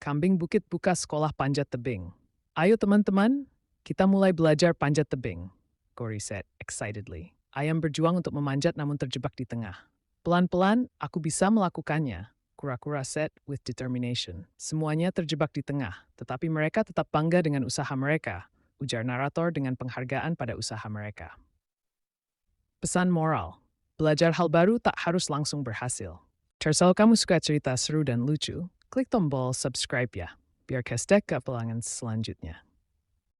Kambing bukit buka sekolah panjat tebing. Ayo teman-teman, kita mulai belajar panjat tebing, Cory said excitedly. Ayam berjuang untuk memanjat namun terjebak di tengah. Pelan-pelan, aku bisa melakukannya, kura-kura said with determination. Semuanya terjebak di tengah, tetapi mereka tetap bangga dengan usaha mereka, ujar narator dengan penghargaan pada usaha mereka. Pesan moral, belajar hal baru tak harus langsung berhasil. Kalau kamu suka cerita seru dan lucu, klik tombol subscribe ya, biar kestek ke pelangan selanjutnya.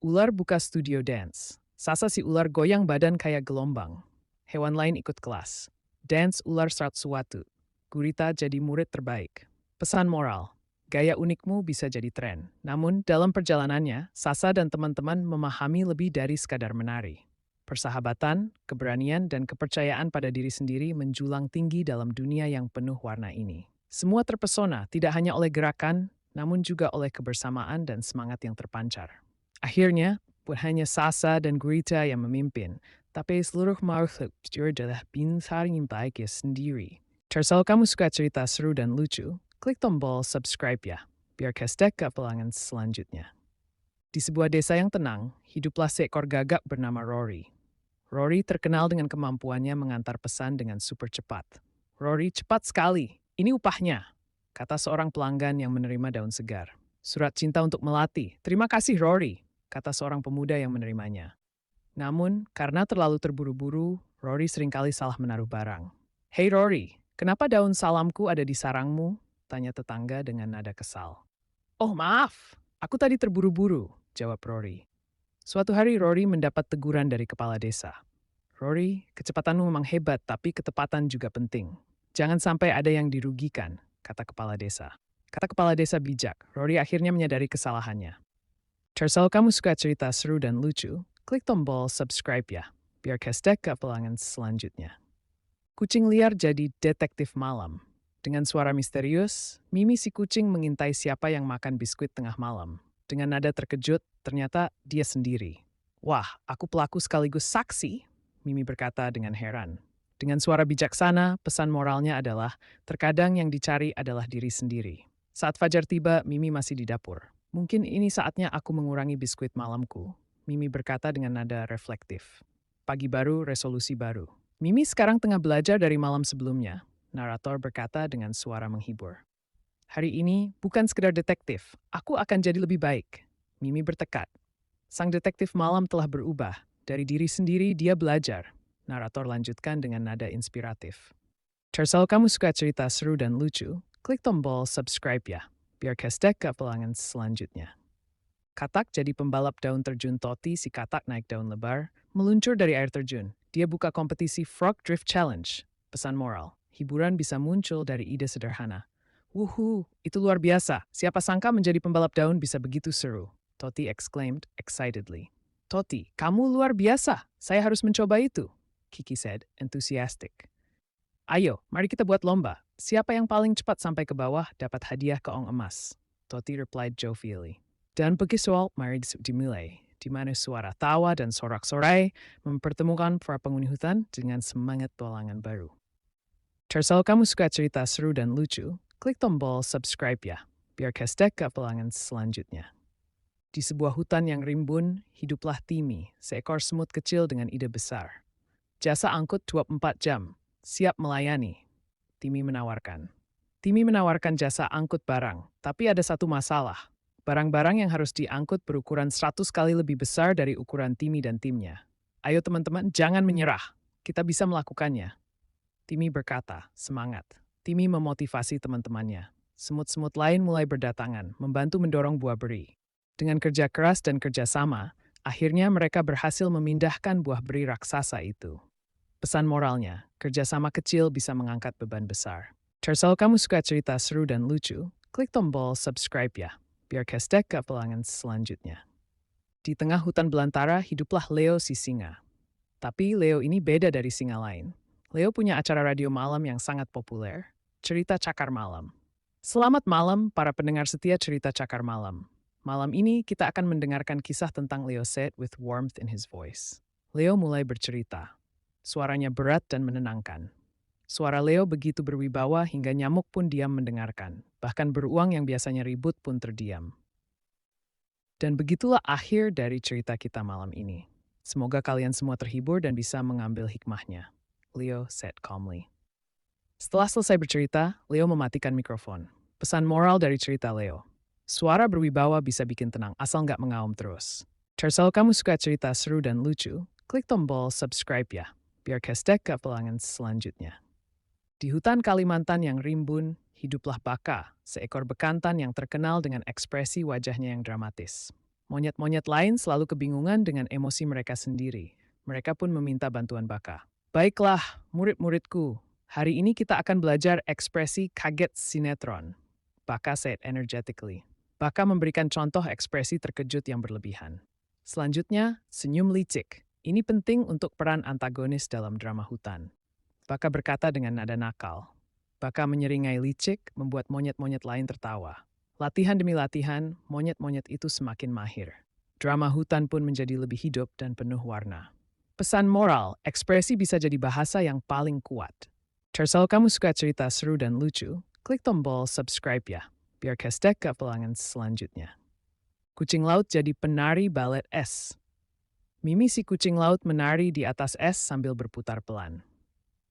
Ular buka studio dance. Sasa si ular goyang badan kayak gelombang. Hewan lain ikut kelas. Dance ular start suatu. Gurita jadi murid terbaik. Pesan moral, gaya unikmu bisa jadi tren. Namun dalam perjalanannya, Sasa dan teman-teman memahami lebih dari sekadar menari. Persahabatan, keberanian, dan kepercayaan pada diri sendiri menjulang tinggi dalam dunia yang penuh warna ini. Semua terpesona tidak hanya oleh gerakan, namun juga oleh kebersamaan dan semangat yang terpancar. Akhirnya, bukan hanya Sasa dan Gurita yang memimpin, tapi seluruh makhluk adalah bintang yang baiknya sendiri. Kalau kamu suka cerita seru dan lucu, klik tombol subscribe ya, biar kestek ke pelangan selanjutnya. Di sebuah desa yang tenang, hiduplah seekor gagak bernama Rory. Rory terkenal dengan kemampuannya mengantar pesan dengan super cepat. Rory cepat sekali, ini upahnya, kata seorang pelanggan yang menerima daun segar. Surat cinta untuk Melati, terima kasih Rory, kata seorang pemuda yang menerimanya. Namun, karena terlalu terburu-buru, Rory seringkali salah menaruh barang. Hei Rory, kenapa daun salamku ada di sarangmu? Tanya tetangga dengan nada kesal. Oh maaf, aku tadi terburu-buru, jawab Rory. Suatu hari Rory mendapat teguran dari kepala desa. Rory, kecepatanmu memang hebat, tapi ketepatan juga penting. Jangan sampai ada yang dirugikan, kata kepala desa. Kata kepala desa bijak, Rory akhirnya menyadari kesalahannya. Kalau kamu suka cerita seru dan lucu, klik tombol subscribe ya, biar kestek ke pelangan selanjutnya. Kucing liar jadi detektif malam. Dengan suara misterius, Mimi si kucing mengintai siapa yang makan biskuit tengah malam. Dengan nada terkejut, ternyata dia sendiri. Wah, aku pelaku sekaligus saksi, Mimi berkata dengan heran. Dengan suara bijaksana, pesan moralnya adalah, terkadang yang dicari adalah diri sendiri. Saat fajar tiba, Mimi masih di dapur. Mungkin ini saatnya aku mengurangi biskuit malamku, Mimi berkata dengan nada reflektif. Pagi baru, resolusi baru. Mimi sekarang tengah belajar dari malam sebelumnya, narator berkata dengan suara menghibur. Hari ini bukan sekedar detektif, aku akan jadi lebih baik. Mimi bertekad. Sang detektif malam telah berubah. Dari diri sendiri dia belajar. Narator lanjutkan dengan nada inspiratif. Kalau kamu suka cerita seru dan lucu, klik tombol subscribe ya, biar kestek ke pelangan selanjutnya. Katak jadi pembalap daun terjun Toti si katak naik daun lebar, meluncur dari air terjun. Dia buka kompetisi Frog Drift Challenge. Pesan moral, hiburan bisa muncul dari ide sederhana. Wuhu, itu luar biasa. Siapa sangka menjadi pembalap daun bisa begitu seru. Toti exclaimed excitedly. Toti, kamu luar biasa. Saya harus mencoba itu, Kiki said, enthusiastic. Ayo, mari kita buat lomba. Siapa yang paling cepat sampai ke bawah dapat hadiah keong emas. Toti replied jovially. Dan begitu mari dimulai, di mana suara tawa dan sorak-sorai mempertemukan para penghuni hutan dengan semangat petualangan baru. Kalau kamu suka cerita seru dan lucu, klik tombol subscribe ya, biar kestek ke pelangan selanjutnya. Di sebuah hutan yang rimbun, hiduplah Timmy, seekor semut kecil dengan ide besar. Jasa angkut 24 jam, siap melayani. Timmy menawarkan jasa angkut barang, tapi ada satu masalah. Barang-barang yang harus diangkut berukuran 100 kali lebih besar dari ukuran Timmy dan timnya. Ayo teman-teman, jangan menyerah. Kita bisa melakukannya. Timmy berkata, semangat. Timmy memotivasi teman-temannya. Semut-semut lain mulai berdatangan, membantu mendorong buah beri. Dengan kerja keras dan kerjasama, akhirnya mereka berhasil memindahkan buah beri raksasa itu. Pesan moralnya, kerjasama kecil bisa mengangkat beban besar. Kalau kamu suka cerita seru dan lucu, klik tombol subscribe ya, biar kestek ke pelangan selanjutnya. Di tengah hutan belantara, hiduplah Leo si singa. Tapi Leo ini beda dari singa lain. Leo punya acara radio malam yang sangat populer, Cerita Cakar Malam. Selamat malam para pendengar setia Cerita Cakar Malam. Malam ini kita akan mendengarkan kisah tentang Leo said with warmth in his voice. Leo mulai bercerita. Suaranya berat dan menenangkan. Suara Leo begitu berwibawa hingga nyamuk pun diam mendengarkan. Bahkan beruang yang biasanya ribut pun terdiam. Dan begitulah akhir dari cerita kita malam ini. Semoga kalian semua terhibur dan bisa mengambil hikmahnya. Leo said calmly. Setelah selesai bercerita, Leo mematikan mikrofon. Pesan moral dari cerita Leo. Suara berwibawa bisa bikin tenang asal nggak mengaum terus. Kalau kamu suka cerita seru dan lucu, klik tombol subscribe ya, biar kestek ke pelangan selanjutnya. Di hutan Kalimantan yang rimbun, hiduplah Baka, seekor bekantan yang terkenal dengan ekspresi wajahnya yang dramatis. Monyet-monyet lain selalu kebingungan dengan emosi mereka sendiri. Mereka pun meminta bantuan Baka. Baiklah, murid-muridku, hari ini kita akan belajar ekspresi kaget sinetron. Baka said energetically. Baka memberikan contoh ekspresi terkejut yang berlebihan. Selanjutnya, senyum licik. Ini penting untuk peran antagonis dalam drama hutan. Baka berkata dengan nada nakal. Baka menyeringai licik, membuat monyet-monyet lain tertawa. Latihan demi latihan, monyet-monyet itu semakin mahir. Drama hutan pun menjadi lebih hidup dan penuh warna. Pesan moral, ekspresi bisa jadi bahasa yang paling kuat. Kalau kamu suka cerita seru dan lucu, klik tombol subscribe ya, biar kestek ke pelangan selanjutnya. Kucing laut jadi penari balet es. Mimi si kucing laut menari di atas es sambil berputar pelan.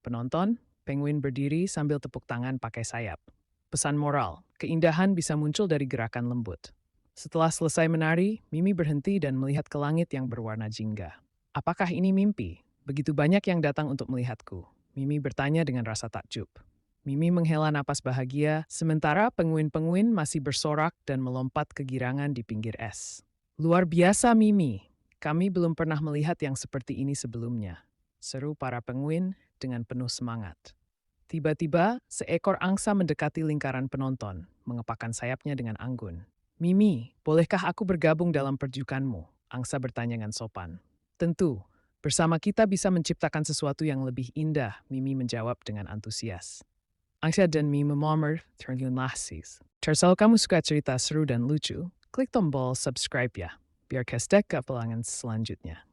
Penonton, penguin berdiri sambil tepuk tangan pakai sayap. Pesan moral, keindahan bisa muncul dari gerakan lembut. Setelah selesai menari, Mimi berhenti dan melihat ke langit yang berwarna jingga. Apakah ini mimpi? Begitu banyak yang datang untuk melihatku. Mimi bertanya dengan rasa takjub. Mimi menghela napas bahagia, sementara penguin-penguin masih bersorak dan melompat kegirangan di pinggir es. Luar biasa Mimi, kami belum pernah melihat yang seperti ini sebelumnya. Seru para penguin dengan penuh semangat. Tiba-tiba, seekor angsa mendekati lingkaran penonton, mengepakkan sayapnya dengan anggun. Mimi, bolehkah aku bergabung dalam perjukanmu? Angsa bertanya dengan sopan. Tentu, bersama kita bisa menciptakan sesuatu yang lebih indah, Mimi menjawab dengan antusias. Angsa dan Mimi memamar ternyulah sis. Kalau kamu suka cerita seru dan lucu, klik tombol subscribe ya, biar kestek ke pelangan selanjutnya.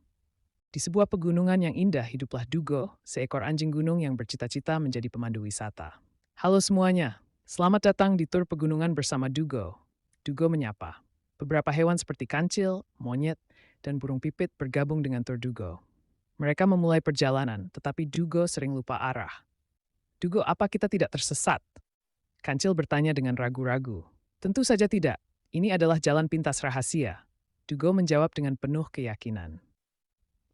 Di sebuah pegunungan yang indah hiduplah Dugo, seekor anjing gunung yang bercita-cita menjadi pemandu wisata. Halo semuanya, selamat datang di tur pegunungan bersama Dugo. Dugo menyapa. Beberapa hewan seperti kancil, monyet, dan burung pipit bergabung dengan tur Dugo. Mereka memulai perjalanan, tetapi Dugo sering lupa arah. Dugo, apa kita tidak tersesat? Kancil bertanya dengan ragu-ragu. Tentu saja tidak, ini adalah jalan pintas rahasia. Dugo menjawab dengan penuh keyakinan.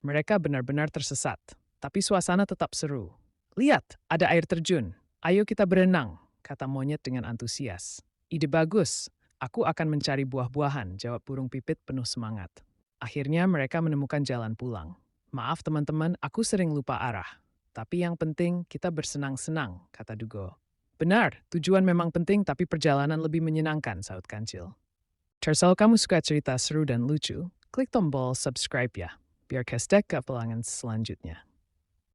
Mereka benar-benar tersesat, tapi suasana tetap seru. Lihat, ada air terjun. Ayo kita berenang, kata monyet dengan antusias. Ide bagus, aku akan mencari buah-buahan, jawab burung pipit penuh semangat. Akhirnya mereka menemukan jalan pulang. Maaf teman-teman, aku sering lupa arah. Tapi yang penting kita bersenang-senang, kata Dugo. Benar, tujuan memang penting tapi perjalanan lebih menyenangkan, saut Kancil. Kalau kamu suka cerita seru dan lucu, klik tombol subscribe ya, biar kestek ke pelangan selanjutnya.